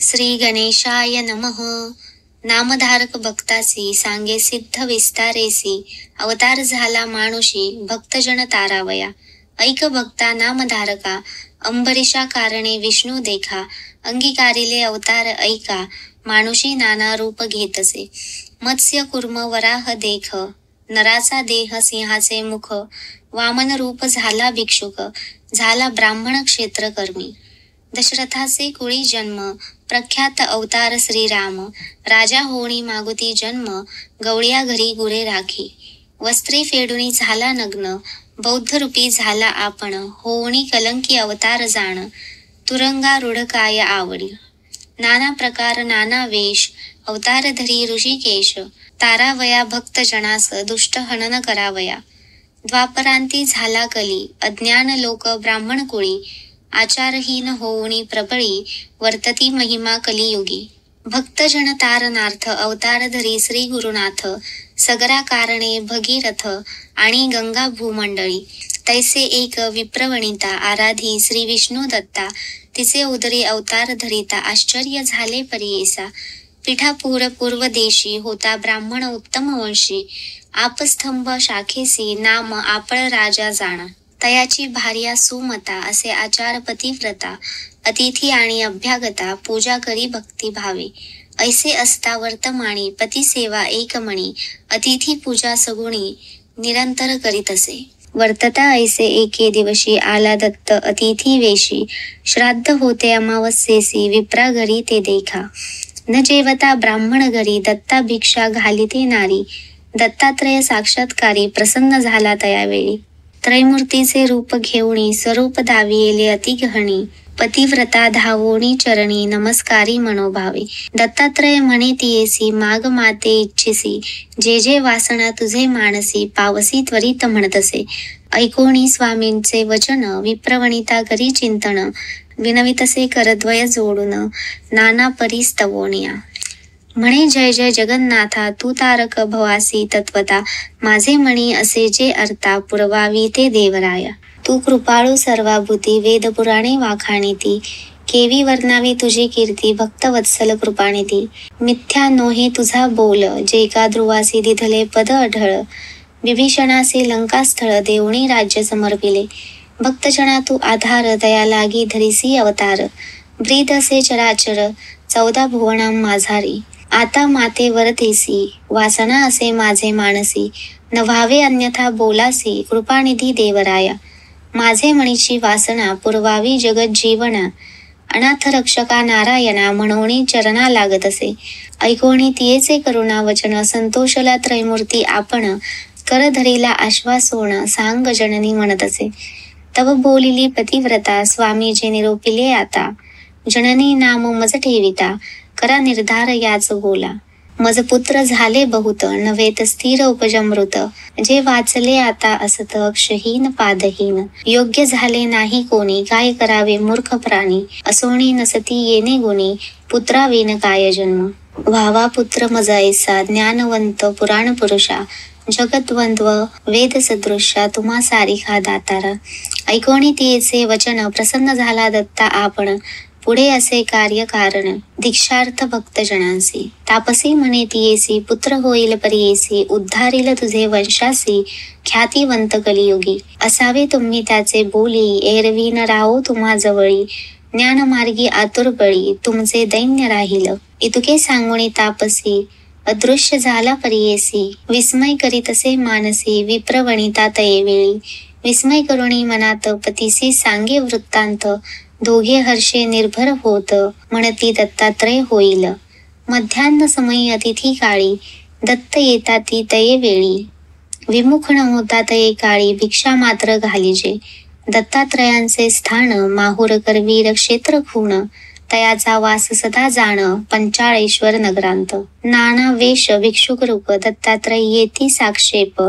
श्री गणेशाय नमः. नामधारक भक्तासी सांगे सिद्ध विस्तारेसी, अवतार झाला मानुषी भक्तजन तारावया. ऐक भक्ता नामधारका, अंबरीशा कारणे विष्णू देखा. अंगीकारिले अवतार ऐका, मानुषी नाना रूप घेतसे. मत्स्य कुर्म वराह देख, नराचा देह सिंहाचे मुख. वामन रूप झाला भिक्षुक, झाला ब्राह्मण क्षेत्रकर्मी. दशरथाचे कुळी जन्म, प्रख्यात अवतार श्रीराम. राजा होणी मागुती जन्म, गवळ्या घरी गुरे राखी. वस्त्रे फेडुनी झाला नग्न, बौद्ध रूपी झाला आपण. होणी कलंकी अवतार जाण, तुरंगा रूढ काय आवडी. नाना प्रकार नाना वेश, अवतार धरी ऋषिकेश. तारावया भक्त जनास, दुष्ट हनन करावया. द्वापरांती झाला कली, अज्ञान लोक ब्राह्मण कुळी. आचारहीन होऊनी प्रबळी, वर्तती महिमा कलियुगी. भक्तजन तारनार्थ, अवतार धरी श्री गुरुनाथ. सगरा कारणे भगीरथ, आणि गंगा भूमंडळी. तैसे एक विप्रवणिता, आराधी श्री विष्णू दत्ता. तिचे उदरी अवतार धरिता, आश्चर्य झाले परियेसा. पीठापूर पूर्व देशी, होता ब्राह्मण उत्तम वंशी. आपस्तंभ शाखेसी, नाम आपळ राजा जाणा. तयाची भार्या सुमता, असे आचार पतिव्रता. अतिथी आणि अभ्यागता, पूजा करी भक्ती भावे. ऐसे असता वर्तमानी, पती सेवा एकमणी. अतिथी पूजा सगुणी, निरंतर करीतसे. वर्तता ऐसे एके दिवशी, आला दत्त अतिथी वेशी. श्राद्ध होते अमावस्येसी, विप्रा घरी ते देखा. न जेवता ब्राह्मण घरी, दत्ता भिक्षा घालिते नारी. दत्तात्रय साक्षात्कारी, प्रसन्न झाला तयावेळी. त्रैमूर्तीचे रूप घेऊणी, स्वरूप दावियेले अति गहणी. पतिव्रता धावोणी चरणी, नमस्कारी मनोभावे. दत्तात्रय म्हणे तियेसी, माग माते इच्छिसी. जे जे वासना तुझे मानसी, पावसी त्वरित म्हणतसे. ऐकोणी स्वामींचे वचन, विप्रवणिता करी चिंतन. विनवितसे करद्वय जोडून, नाना परी स्तवोनिया. म्हणे जय जय जगन्नाथा, तू तारक भवासी तत्वता. माझे मणी असे जे अर्था, पुरवावी ते देवराया. तू कृपाळू सर्वाभूती, वेद पुराणे वाखाणीती. केवी वर्णावी तुझी कीर्ती, भक्तवत्सल कृपानिधी. मिथ्या नोहे तुझा बोल, जे का ध्रुवासी दिधले पद अढळ. विभीषणाचे लंकास्थळ, देवणी राज्य समर्पिले. भक्तजना तू आधार, दया लागी धरिसी अवतार. ब्रीद असे चराचर, 14 भुवना माझारी. आता माते वरतेसी, वासना असे माझे मानसी. न व्हावे अन्यथा बोलासी, कृपानिधी देवराया. माझे मणीची वासना, पुरवावी जगत जीवना. अनाथ रक्षका नारायणा, म्हणोनी चरणा लागतसे. ऐकोणी तियेचे करुणा वचन, संतोषला त्रैमूर्ती आपण. कर धरिला आश्वासोन, सांग जननी म्हणतसे. तव बोलिली पतिव्रता, स्वामी जे निरोपिले आता. जननी नाम मज ठेविता, करा निर्धार याच बोला. मज पुत्र झाले बहुत, नव्हेत स्थिर उपजमृत. जे वाचले आता असत, अक्षहीन पादहीन. योग्य झाले नाही कोणी, काय करावे मूर्ख प्राणी. असोणी नसती येणे गुणी, पुत्राविन काय जन्म. व्हावा पुत्र मज ऐसा, ज्ञानवंत पुराण पुरुषा. जगद्वंद्व वेद सदृशा, तुम्हा सारिखा दातारा. ऐकोणी तियेचे वचन, प्रसन्न झाला दत्ता आपण. पुढे असे कार्य कारण, दीक्षार्थ भक्तजनांसी. तापसी म्हणे तियेसी, पुत्र होईल परियेसी. उद्धारील तुझे वंशासी, ख्यातिवंत कलियुगी. असावे तुम्ही त्याचे बोली, एरवी न राहो तुम्हा जवळी. ज्ञानमार्गी आतुर बळी, तुमचे दैन्य राहील. इतके सांगुणी तापसी, अदृश्य झाला परियेसी. विस्मय करीतसे मानसी, विप्रवणिता तयेवेळी. विस्मय करुणी मनात, पतीसी सांगे वृत्तांत. दोघे हर्षे निर्भर होत, म्हणती दत्तात्रय होईल. मध्यान्ह समयी अतिथी काळी, दत्त येता ती तये वेळी. विमुख न होता तये काळी, भिक्षा मात्र घालिजे. दत्तात्रयांचे स्थान, माहुर करवीर क्षेत्र खूण. तयाचा वास सदा जाण, पंचाळेश्वर नगरांत. नाना वेश भिक्षुक रूप, दत्तात्रय येती साक्षेप.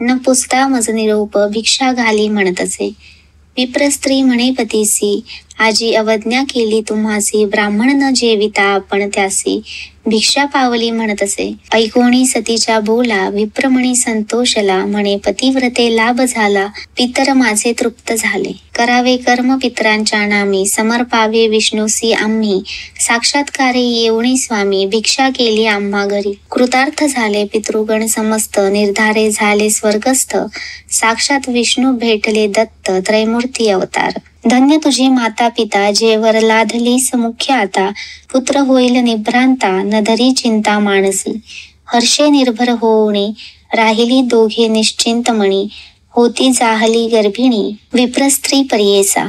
न पुसता मज निरोप, भिक्षा घाली म्हणतसे. विप्रस्त्री म्हणे पतीसी, आजी अवज्ञा केली तुम्हासी. ब्राह्मण न जेविता आपण त्यासी. भिक्षा पावली म्हणत असे. ऐकोणी सतीच्या बोला विप्रमणी संतोषला, म्हणे पतिव्रते लाभ झाला पितर माझे तृप्त झाले. करावे कर्म पितरांच्या नामी, समर्पावे विष्णूसी आम्ही, साक्षात्कारे येऊणी स्वामी, भिक्षा केली आम्हा घरी. कृतार्थ झाले पितृगण समस्त, निर्धारे झाले स्वर्गस्थ, साक्षात विष्णू भेटले दत्त, त्रैमूर्ती अवतार. धन्य तुझी माता पिता, जेवर लाधलीस मुख्य आता, पुत्र होईल निभ्रांता, न धरी चिंता मानसी. हर्षे निर्भर होणे राहिली दोघे निश्चिंत मणी, होती जाहली गर्भिणी विप्रस्त्री परियेसा.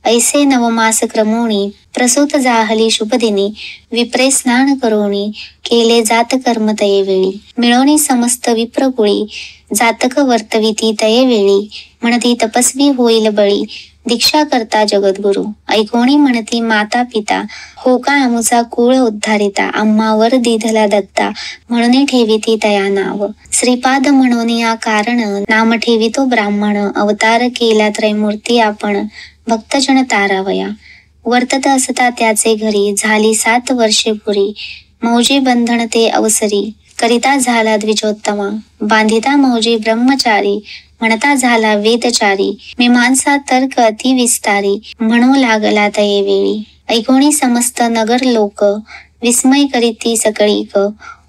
ऐसे नवमास क्रमोणी, प्रसूत जाहली शुभदिनी, विप्रे स्नान करोणी, केले जात कर्म तये वेळी. मिळवणी समस्त विप्रकुळी, जातक वर्तविती तये वेळी, म्हणती तपस्वी होईल बळी, दीक्षा करता जगद्गुरु. ऐकोणी म्हणती माता पिता, हो का आमुचा कुळ उद्धारिता, आम्हावर दिधला दत्ता, म्हणून ठेविती तया नाव. श्रीपाद म्हणून या कारण, नाम ठेवितो ब्राह्मण, अवतार केला त्रैमूर्ती आपण, भक्तजन तारावया. वर्तत असता त्याचे घरी, झाली 7 वर्षे पुरी, मौजी बंधन ते अवसरी, करिता झाला द्विजोत्तमा. बांधिता मौजी ब्रह्मचारी, म्हणता झाला वेदचारी, मीमांसा तर्क अति विस्तारी, म्हणू लागला तये वेळी. ऐकोणी समस्त नगर लोक, विस्मय करीती सकळीक,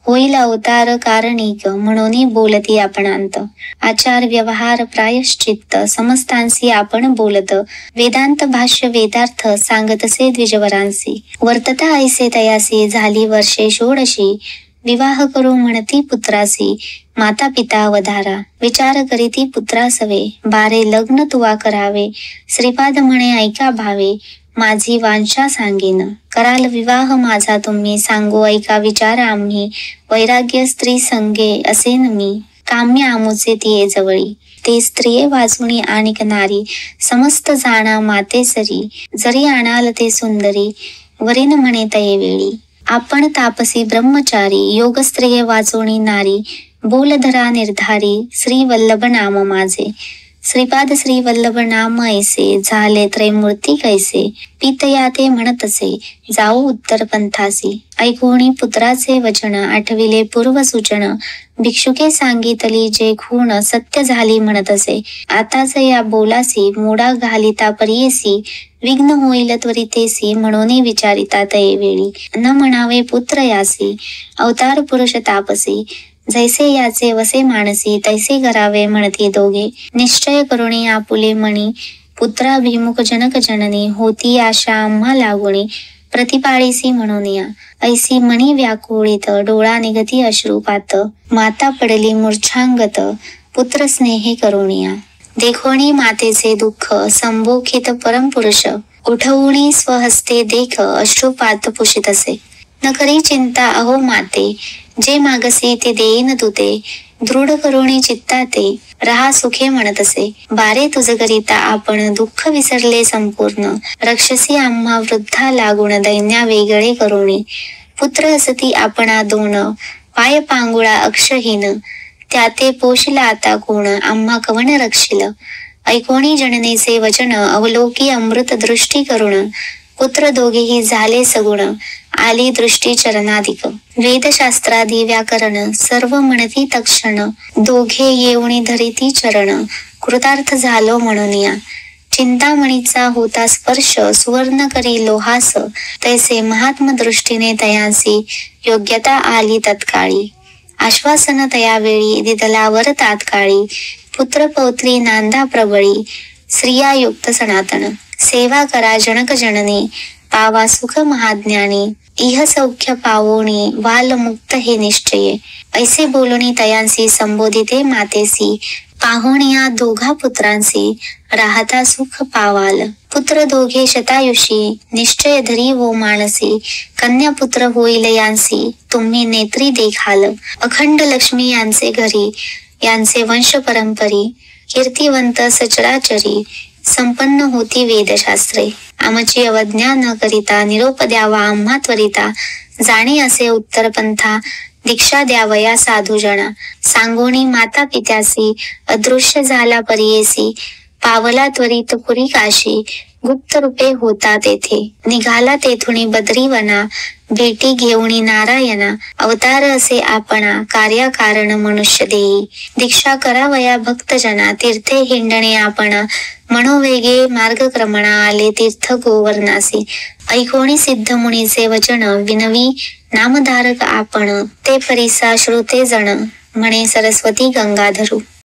होईल अवतार कारणिक, म्हणून बोलती आपणांत. आचार व्यवहार प्रायश्चित्त, समस्तांसी आपण बोलत, वेदांत भाष्य वेदार्थ, सांगतसे द्विजवरांसी. वर्तता ऐसे तयासी, झाली वर्षे 16, विवाह करू म्हणती पुत्रासी, माता पिता अवधारा. विचार करीती पुत्रासवे, बारे लग्न तुवा करावे, श्रीपाद म्हणे ऐका भावे, माझी वांछा सांगेन. कराल विवाह माझा तुम्ही, सांगू ऐका विचार आम्ही, वैराग्य स्त्री संगे असेन मी, काम्य आमुचे तिये जवळी. ते स्त्रिये वाचुनी आणिक नारी, समस्त जाणा माते सरी, जरी आणाल ते सुंदरी, वरीन म्हणे तये वेळी. आपण तापसी ब्रह्मचारी, योग स्त्रिये वाचोणी नारी, बोलधरा निर्धारी, श्री वल्लभ नाम माझे. श्रीपाद श्री वल्लभ नाम ऐसे, झाले त्रैमूर्ती कैसे, पितया ते म्हणतसे, जाऊ उत्तर पंथासी. ऐकोणी पुत्राचे वचन, आठविले पूर्व सूचन, भिक्षुके सांगितली जे खूण, सत्य झाली म्हणतसे. आताच या बोलासी, मोडा घालिता परियेसी, विघ्न होईल त्वरितेसी, म्हणून विचारिता तये वेळी. न म्हणावे पुत्र यासी, अवतार पुरुष तापसी, जैसे याचे वसे मानसी, तैसे करावे म्हणती दोघे. निश्चय करुणी आपुले मणी, पुत्राभिमुख जनक जननी, होती आशा आम्हा लागुणी, प्रतिपाळीसी म्हणून या. ऐसी मणी व्याकुळीत, डोळा निगती अश्रुपात, माता पडली मूर्छांगत, पुत्र स्नेहे करुणिया. देखोणी मातेचे दुःख, संभोखित परमपुरुष, उठवूनी स्वहस्ते देख, अश्रुपात पुशितसे. न करी चिंता अहो माते, जे मागसी ते देईन तुते, दृढ करुणी चित्ताते, रहा सुखे म्हणतसे. बारे तुझ करिता आपण, दुःख विसरले संपूर्ण, रक्षसी आम्हा वृद्धा लागुण, दैन्या वेगळे करुणी. पुत्र असती आपणा दोन, पाय पांगुळा अक्षहीन, त्याते पोशिला आता कोण, आम्हा कवन रक्षिल. ऐकोणी जननेचे वचन, अवलोकी अमृत दृष्टी करुण, पुत्र दोघेही झाले सगुण, आली दृष्टी चरणाधिक. वेदशास्त्रादी व्याकरण, सर्व म्हणती तक्षण, दोघे येऊनी धरिती चरण, कृतार्थ झालो म्हणून या. चिंतामणीचा होता स्पर्श, सुवर्ण करी लोहास, तैसे महात्म दृष्टीने तयांसी, योग्यता आली तत्काळी. आश्वासन तयावेळी, दिदलावर तात्काळी, पुत्र पौत्री नांदा प्रबळी, स्त्रिया युक्त सनातन. सेवा करा जनक जननी, पावा सुख महाज्ञानी, इह सौख्य पावोणी, वाल मुक्त हे निश्चये. ऐसे बोलणी तयांसी, संबोधिते मातेसी, पाहुणिया दोघा पुत्रांसी, राहता सुख पावाल. पुत्र दोघे शतायुषी, निश्चय धरी वो मानसी, कन्या पुत्र होईल यांसी, तुम्ही नेत्री देखाल. अखंड लक्ष्मी यांचे घरी, यांचे वंश परंपरी, कीर्तिवंत सचराचरी, संपन्न होती वेदशास्त्रे. आमची अवज्ञा न करिता, निरोप द्यावा आम्हा त्वरिता, जाणे असे उत्तर पंथा, दीक्षा द्यावया साधुजना. सांगोणी माता पित्यासी, अदृश्य झाला परियेसी, पावला त्वरित पुरी काशी, गुप्त रूपे होता तेथे. निघाला तेथुनी बद्रीवना, भेटी घेऊनी नारायणा. अवतार असे आपणा, कार्याकारण मनुष्य देई. दीक्षा करावया भक्तजना, तीर्थे हिंडणे आपणा. मनोवेगे मार्गक्रमणा, आले तीर्थ गोवर्णासी. ऐकोणी सिद्ध मुनीचे वचन, विनवी नामधारक आपण. ते परिसा श्रुते जण, म्हणे सरस्वती गंगाधरू.